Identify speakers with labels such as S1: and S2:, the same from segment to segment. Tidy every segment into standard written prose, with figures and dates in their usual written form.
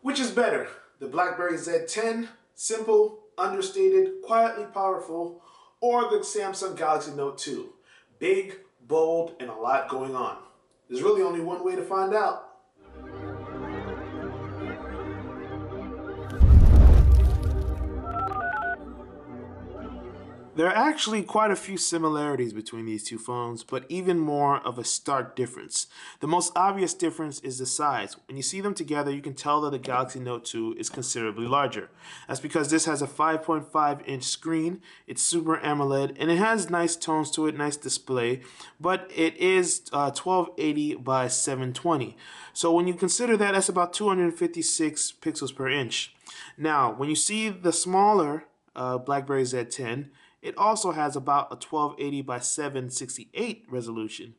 S1: Which is better, the BlackBerry Z10, simple, understated, quietly powerful, or the Samsung Galaxy Note 2, big, bold, and a lot going on? There's really only one way to find out. There are actually quite a few similarities between these two phones, but even more of a stark difference. The most obvious difference is the size. When you see them together, you can tell that the Galaxy Note 2 is considerably larger. That's because this has a 5.5-inch screen, it's Super AMOLED, and it has nice tones to it, nice display, but it is 1280 by 720. So when you consider that, that's about 256 pixels per inch. Now, when you see the smaller BlackBerry Z10, it also has about a 1280 by 768 resolution.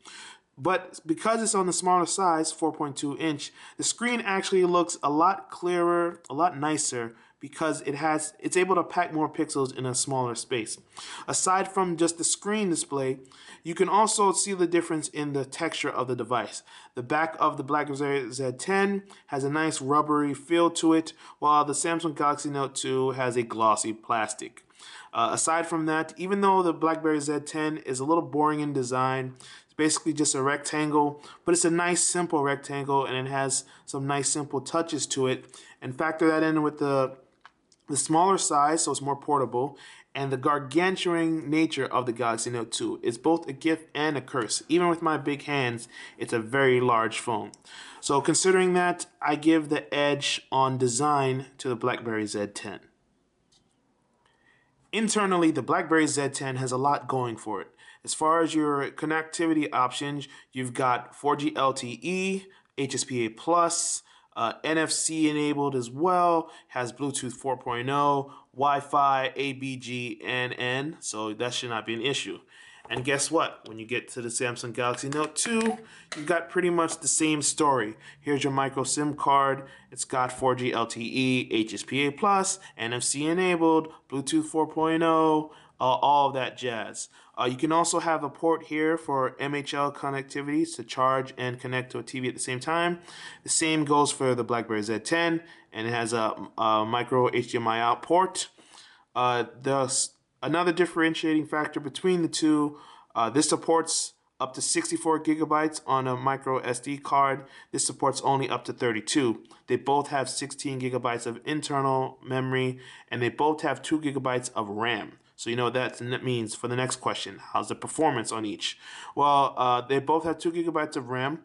S1: But because it's on the smaller size, 4.2 inch, the screen actually looks a lot clearer, a lot nicer, because it's able to pack more pixels in a smaller space. Aside from just the screen display, you can also see the difference in the texture of the device. The back of the BlackBerry Z10 has a nice rubbery feel to it, while the Samsung Galaxy Note 2 has a glossy plastic. Aside from that, even though the BlackBerry Z10 is a little boring in design, it's basically just a rectangle, but it's a nice simple rectangle and it has some nice simple touches to it. And factor that in with the smaller size, so it's more portable, and the gargantuan nature of the Galaxy Note 2. It's both a gift and a curse. Even with my big hands, it's a very large phone. So considering that, I give the edge on design to the BlackBerry Z10. Internally, the BlackBerry Z10 has a lot going for it. As far as your connectivity options, you've got 4G LTE, HSPA+, NFC enabled as well, has Bluetooth 4.0, Wi-Fi, ABG, and N, so that should not be an issue. And guess what? When you get to the Samsung Galaxy Note 2, you've got pretty much the same story. Here's your micro SIM card. It's got 4G LTE, HSPA+, NFC enabled, Bluetooth 4.0, all of that jazz. You can also have a port here for MHL connectivity to charge and connect to a TV at the same time. The same goes for the BlackBerry Z10, and it has a micro HDMI out port. Another differentiating factor between the two, this supports up to 64 gigabytes on a micro SD card. This supports only up to 32. They both have 16 gigabytes of internal memory, and they both have 2 gigabytes of RAM. So you know what that means for the next question. How's the performance on each? Well, they both have 2 gigabytes of RAM.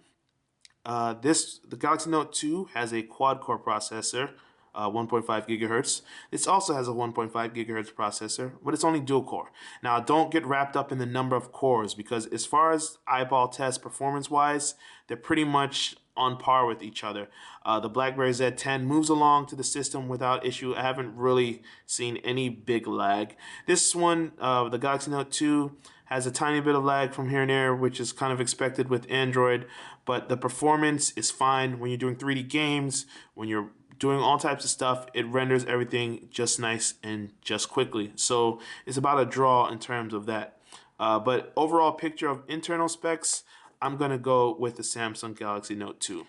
S1: The Galaxy Note 2 has a quad-core processor, 1.5 gigahertz. This also has a 1.5 gigahertz processor, but it's only dual core. Now, don't get wrapped up in the number of cores, because as far as eyeball test performance-wise, they're pretty much on par with each other. The BlackBerry Z10 moves along to the system without issue. I haven't really seen any big lag. This one, the Galaxy Note 2, has a tiny bit of lag from here and there, which is kind of expected with Android, but the performance is fine when you're doing 3D games, when you're doing all types of stuff. It renders everything just nice and just quickly. So it's about a draw in terms of that. But overall picture of internal specs, I'm going to go with the Samsung Galaxy Note 2.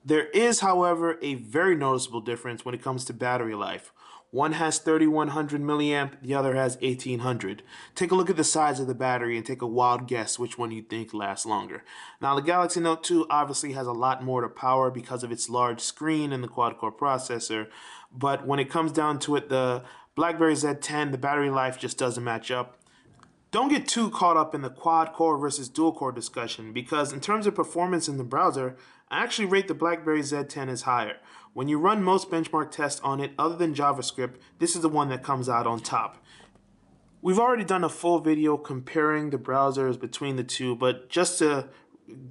S1: There is, however, a very noticeable difference when it comes to battery life. One has 3100 milliamp, the other has 1800. Take a look at the size of the battery and take a wild guess which one you think lasts longer. Now, the Galaxy Note 2 obviously has a lot more to power because of its large screen and the quad-core processor, but when it comes down to it, the BlackBerry Z10, the battery life just doesn't match up. Don't get too caught up in the quad-core versus dual-core discussion, because in terms of performance in the browser, I actually rate the BlackBerry Z10 as higher. When you run most benchmark tests on it, other than JavaScript, this is the one that comes out on top. We've already done a full video comparing the browsers between the two, but just to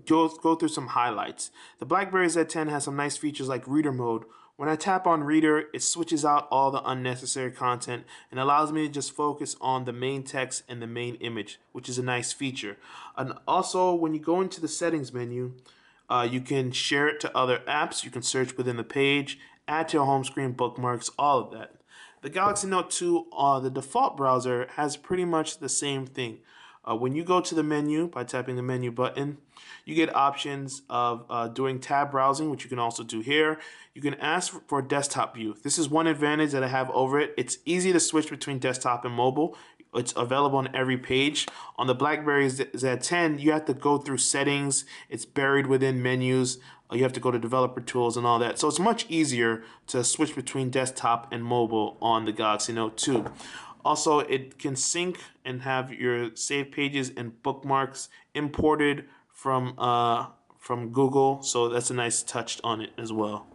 S1: go through some highlights. The BlackBerry Z10 has some nice features like reader mode. When I tap on reader, it switches out all the unnecessary content and allows me to just focus on the main text and the main image, which is a nice feature. And also, when you go into the settings menu, you can share it to other apps, you can search within the page, add to your home screen, bookmarks, all of that. The Galaxy Note 2, the default browser, has pretty much the same thing. When you go to the menu by tapping the menu button, you get options of doing tab browsing, which you can also do here. You can ask for desktop view. This is one advantage that I have over it. It's easy to switch between desktop and mobile. It's available on every page. On the BlackBerry Z10, you have to go through settings. It's buried within menus. You have to go to developer tools and all that. So it's much easier to switch between desktop and mobile on the Galaxy Note 2. Also, it can sync and have your saved pages and bookmarks imported from Google. So that's a nice touch on it as well.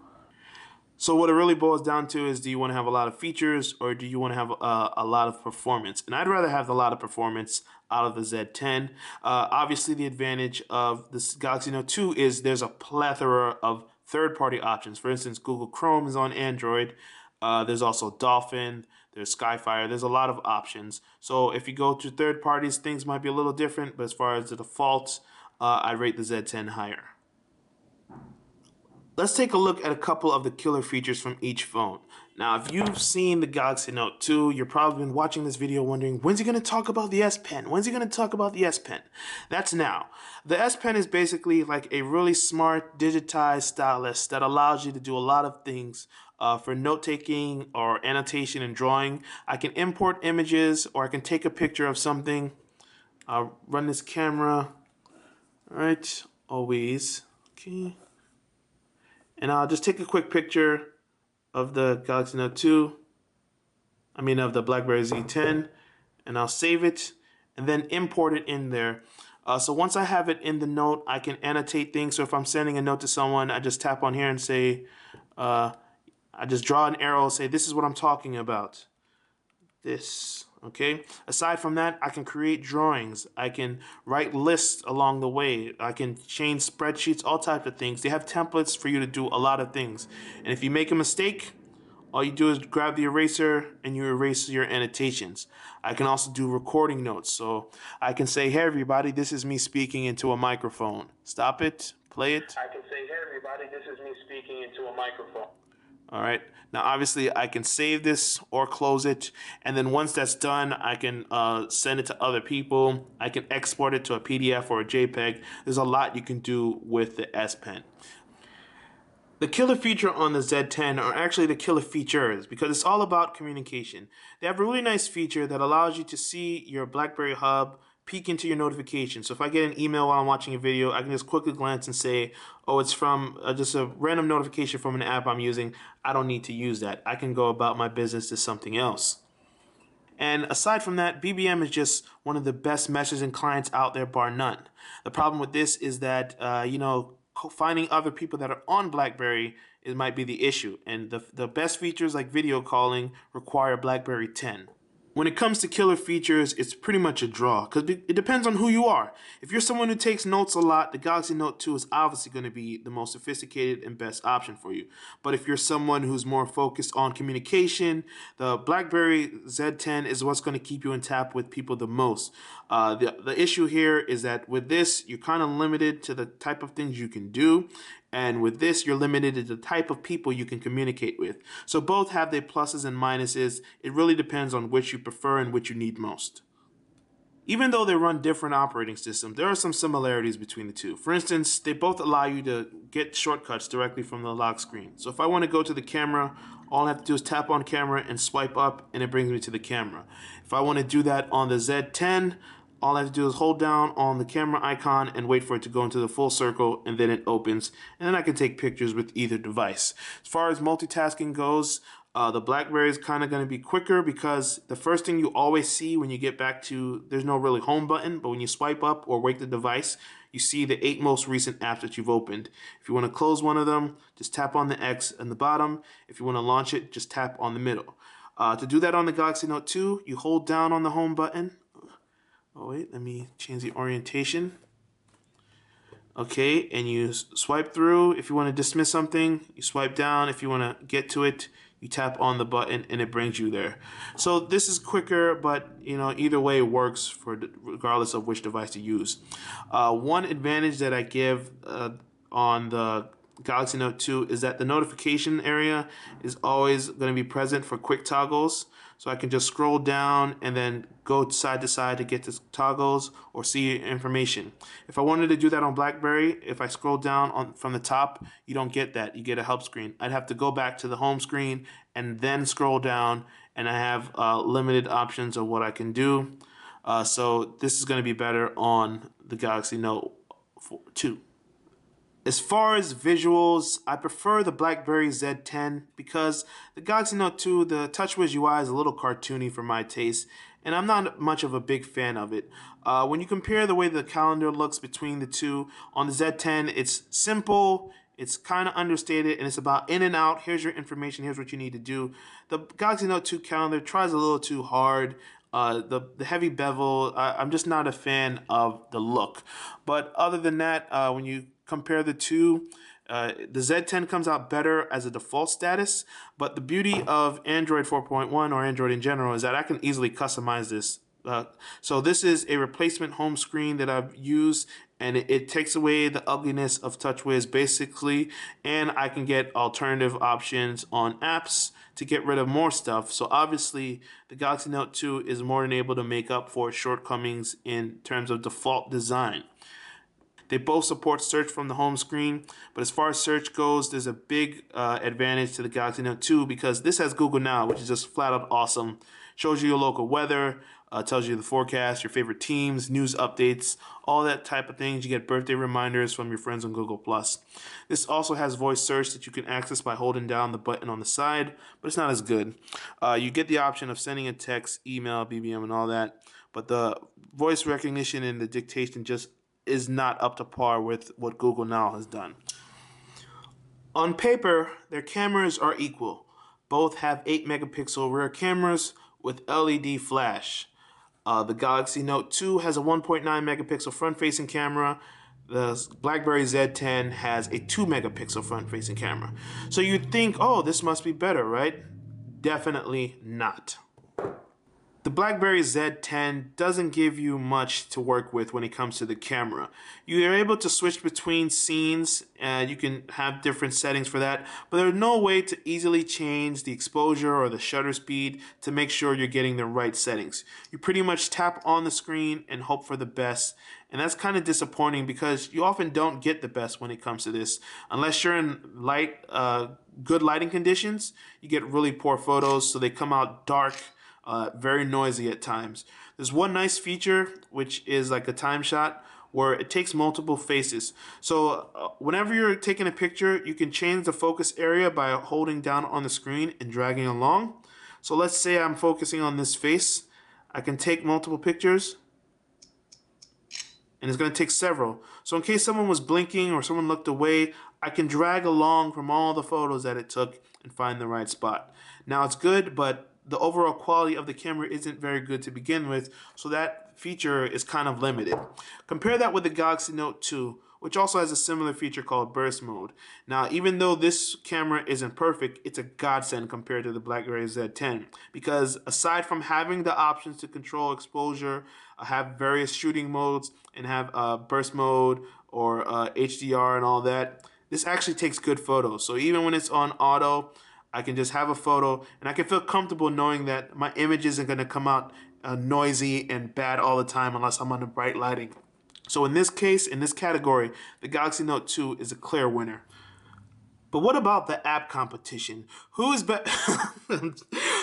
S1: So what it really boils down to is, do you want to have a lot of features or do you want to have a lot of performance? And I'd rather have a lot of performance out of the Z10. Obviously, the advantage of this Galaxy Note 2 is there's a plethora of third-party options. For instance, Google Chrome is on Android. There's also Dolphin. There's Skyfire. There's a lot of options. So if you go to third parties, things might be a little different. But as far as the defaults, I rate the Z10 higher. Let's take a look at a couple of the killer features from each phone. Now, if you've seen the Galaxy Note 2, you've probably been watching this video wondering, when's he going to talk about the S Pen? When's he going to talk about the S Pen? That's now. The S Pen is basically like a really smart digitized stylus that allows you to do a lot of things for note-taking or annotation and drawing. I can import images, or I can take a picture of something. I'll run this camera. All right, always. Okay. And I'll just take a quick picture of the Galaxy Note 2, of the BlackBerry Z10, and I'll save it and then import it in there. So once I have it in the note, I can annotate things. So if I'm sending a note to someone, I just tap on here and say, I just draw an arrow, say, this is what I'm talking about. This. Okay. Aside from that, I can create drawings. I can write lists along the way. I can change spreadsheets, all types of things. They have templates for you to do a lot of things. And if you make a mistake, all you do is grab the eraser and you erase your annotations. I can also do recording notes. So I can say, hey everybody, this is me speaking into a microphone. Stop it, play it.
S2: I can say, hey everybody, this is me speaking into a microphone.
S1: All right. Now, obviously, I can save this or close it. And then once that's done, I can send it to other people. I can export it to a PDF or a JPEG. There's a lot you can do with the S Pen. The killer feature on the Z10 are actually the killer features because it's all about communication. They have a really nice feature that allows you to see your BlackBerry Hub, peek into your notifications. So if I get an email while I'm watching a video, I can just quickly glance and say, oh, it's from just a random notification from an app I'm using. I don't need to use that. I can go about my business to something else. And aside from that, BBM is just one of the best messaging clients out there, bar none. The problem with this is that, finding other people that are on BlackBerry, it might be the issue. And the best features like video calling require BlackBerry 10. When it comes to killer features, it's pretty much a draw because it depends on who you are. If you're someone who takes notes a lot, the Galaxy Note 2 is obviously going to be the most sophisticated and best option for you. But if you're someone who's more focused on communication, the BlackBerry Z10 is what's going to keep you in tap with people the most. The issue here is that with this, you're kind of limited to the type of things you can do. And with this, you're limited to the type of people you can communicate with. So both have their pluses and minuses. It really depends on which you prefer and which you need most. Even though they run different operating systems, there are some similarities between the two. For instance, they both allow you to get shortcuts directly from the lock screen. So if I want to go to the camera, all I have to do is tap on camera and swipe up, and it brings me to the camera. If I want to do that on the Z10, all I have to do is hold down on the camera icon and wait for it to go into the full circle, and then it opens, and then I can take pictures with either device. As far as multitasking goes, the BlackBerry is kind of going to be quicker because the first thing you always see when you get back to, there's no really home button, but when you swipe up or wake the device, you see the 8 most recent apps that you've opened. If you want to close one of them, just tap on the X in the bottom. If you want to launch it, just tap on the middle. To do that on the Galaxy Note 2, you hold down on the home button. Oh wait, let me change the orientation. Okay, and you swipe through. If you want to dismiss something, you swipe down. If you want to get to it, you tap on the button and it brings you there. So this is quicker, but either way it works regardless of which device to use. One advantage that I give on the Galaxy Note 2 is that the notification area is always going to be present for quick toggles. So I can just scroll down and then go side to side to get to toggles or see information. If I wanted to do that on BlackBerry, if I scroll down from the top, you don't get that. You get a help screen. I'd have to go back to the home screen and then scroll down, and I have limited options of what I can do. So this is going to be better on the Galaxy Note 2. As far as visuals, I prefer the BlackBerry Z10 because the Galaxy Note 2, the TouchWiz UI is a little cartoony for my taste, and I'm not much of a big fan of it. When you compare the way the calendar looks between the two, on the Z10, it's simple, it's kind of understated, and it's about in and out. Here's your information, here's what you need to do. The Galaxy Note 2 calendar tries a little too hard. The heavy bevel, I'm just not a fan of the look. But other than that, when you compare the two, the Z10 comes out better as a default status, but the beauty of Android 4.1 or Android in general is that I can easily customize this. So this is a replacement home screen that I've used, and it takes away the ugliness of TouchWiz basically, and I can get alternative options on apps to get rid of more stuff. So obviously the Galaxy Note 2 is more than able to make up for its shortcomings in terms of default design. They both support search from the home screen, but as far as search goes, there's a big advantage to the Galaxy Note 2 because this has Google Now, which is just flat out awesome. Shows you your local weather, tells you the forecast, your favorite teams, news updates, all that type of things. You get birthday reminders from your friends on Google+. This also has voice search that you can access by holding down the button on the side, but it's not as good. You get the option of sending a text, email, BBM, and all that, but the voice recognition and the dictation just is not up to par with what Google Now has done. On paper, their cameras are equal. Both have 8 megapixel rear cameras with LED flash. The Galaxy Note 2 has a 1.9 megapixel front-facing camera. The BlackBerry Z10 has a 2 megapixel front-facing camera. So you'd think, oh, this must be better, right? Definitely not. The BlackBerry Z10 doesn't give you much to work with when it comes to the camera. You are able to switch between scenes and you can have different settings for that, but there's no way to easily change the exposure or the shutter speed to make sure you're getting the right settings. You pretty much tap on the screen and hope for the best, and that's kind of disappointing because you often don't get the best when it comes to this. Unless you're in good lighting conditions, you get really poor photos, so they come out dark. Very noisy at times. There's one nice feature, which is like a time shot, where it takes multiple faces. So whenever you're taking a picture, you can change the focus area by holding down on the screen and dragging along. So let's say I'm focusing on this face. I can take multiple pictures, and it's going to take several. So in case someone was blinking or someone looked away, I can drag along from all the photos that it took and find the right spot. Now it's good, but the overall quality of the camera isn't very good to begin with, so that feature is kind of limited. Compare that with the Galaxy Note 2, which also has a similar feature called burst mode. Now, even though this camera isn't perfect, it's a godsend compared to the BlackBerry Z10, because aside from having the options to control exposure, have various shooting modes, and have burst mode or HDR and all that, this actually takes good photos. So even when it's on auto, I can just have a photo, and I can feel comfortable knowing that my image isn't going to come out noisy and bad all the time unless I'm under bright lighting. So in this case, in this category, the Galaxy Note 2 is a clear winner. But what about the app competition? Who is better?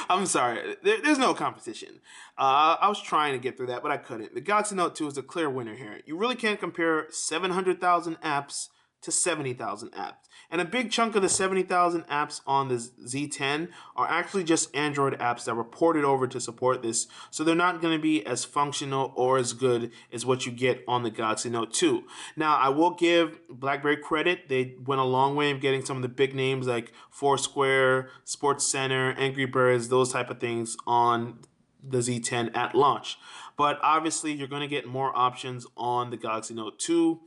S1: I'm sorry, there's no competition. I was trying to get through that, but I couldn't. The Galaxy Note 2 is a clear winner here. You really can't compare 700,000 apps to 70,000 apps. And a big chunk of the 70,000 apps on the Z10 are actually just Android apps that were ported over to support this, so they're not going to be as functional or as good as what you get on the Galaxy Note 2. Now, I will give BlackBerry credit. They went a long way in getting some of the big names like Foursquare, SportsCenter, Angry Birds, those type of things on the Z10 at launch. But obviously, you're going to get more options on the Galaxy Note 2.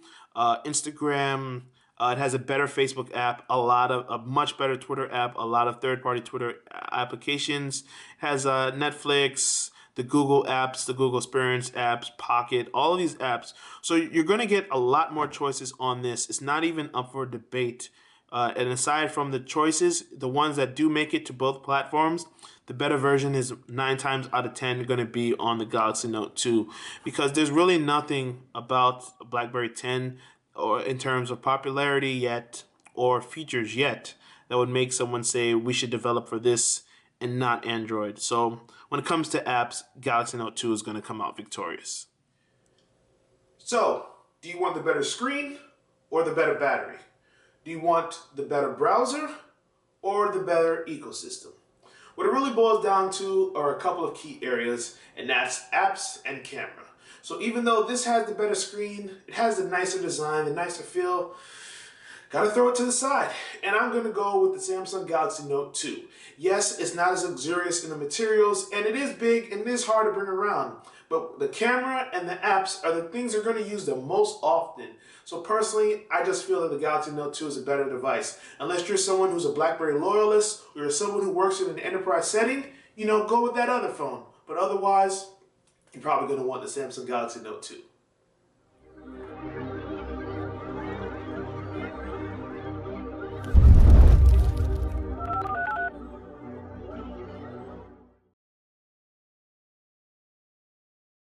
S1: Instagram, it has a better Facebook app, a much better Twitter app, a lot of third-party Twitter applications. It has Netflix, the Google apps, the Google Experience apps, Pocket, all of these apps. So you're going to get a lot more choices on this. It's not even up for debate And aside from the choices, the ones that do make it to both platforms, the better version is 9 times out of 10 going to be on the Galaxy Note 2, because there's really nothing about BlackBerry 10 or in terms of popularity yet or features yet that would make someone say we should develop for this and not Android. So when it comes to apps, Galaxy Note 2 is going to come out victorious. So, do you want the better screen or the better battery? Do you want the better browser or the better ecosystem? What it really boils down to are a couple of key areas, and that's apps and camera. So even though this has the better screen, it has the nicer design, the nicer feel, gotta throw it to the side. And I'm gonna go with the Samsung Galaxy Note 2. Yes, it's not as luxurious in the materials, and it is big and it is hard to bring around. But the camera and the apps are the things you're gonna use the most often. So personally, I just feel that the Galaxy Note 2 is a better device. Unless you're someone who's a BlackBerry loyalist, or you're someone who works in an enterprise setting, go with that other phone. But otherwise, you're probably gonna want the Samsung Galaxy Note 2.